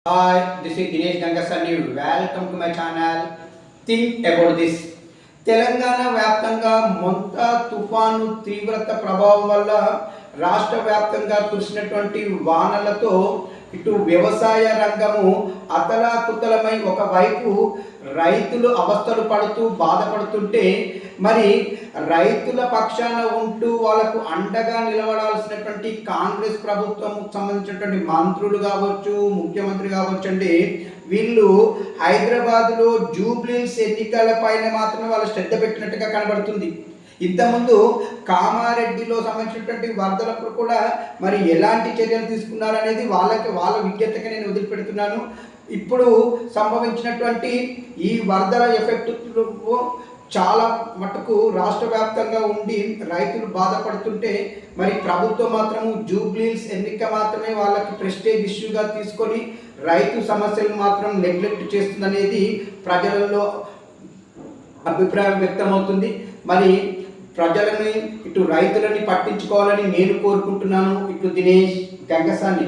Hi, this is Dinesh Gangasani. Welcome to my channel. Think about this. Telangana వ్యాప్తంగా మొంతా తుఫాను తీవ్రత ప్రభావం వల్ల రాష్ట్ర వ్యాప్తంగా కురిసినటువంటి వానలతో ఇటు వ్యవసాయ రంగము అతలాకుతలమై ఒకవైపు రైతులు అవస్థలు పడుతూ బాధపడుతుంటే మరి రైతుల పక్షాన ఉంటూ వాళ్ళకు అండగా నిలబడాల్సినటువంటి కాంగ్రెస్ ప్రభుత్వం సంబంధించినటువంటి మంత్రులు కావచ్చు, ముఖ్యమంత్రి కావచ్చు అండి, వీళ్ళు హైదరాబాద్లో జూబ్లీహిల్స్ ఎన్నికల పైన మాత్రమే వాళ్ళు శ్రద్ధ పెట్టినట్టుగా కనబడుతుంది. ఇంతకుముందు కామారెడ్డిలో సంబంధించినటువంటి వరదలప్పుడు కూడా మరి ఎలాంటి చర్యలు తీసుకున్నారనేది వాళ్ళ విజ్ఞతగా నేను వదిలిపెడుతున్నాను. ఇప్పుడు సంభవించినటువంటి ఈ వరదల ఎఫెక్ట్ చాలా మటుకు రాష్ట్ర వ్యాప్తంగా ఉండి రైతులు బాధపడుతుంటే మరి ప్రభుత్వం మాత్రము జూబ్లీహిల్స్ ఎన్నిక మాత్రమే వాళ్ళకి ప్రెస్టేజ్ ఇష్యూగా తీసుకొని రైతు సమస్యలు మాత్రం నెగ్లెక్ట్ చేస్తుందనేది ప్రజలలో అభిప్రాయం వ్యక్తమవుతుంది. మరి ప్రజలని ఇటు రైతులని పట్టించుకోవాలని నేను కోరుకుంటున్నాను. ఇటు దినేష్ గంగసాని.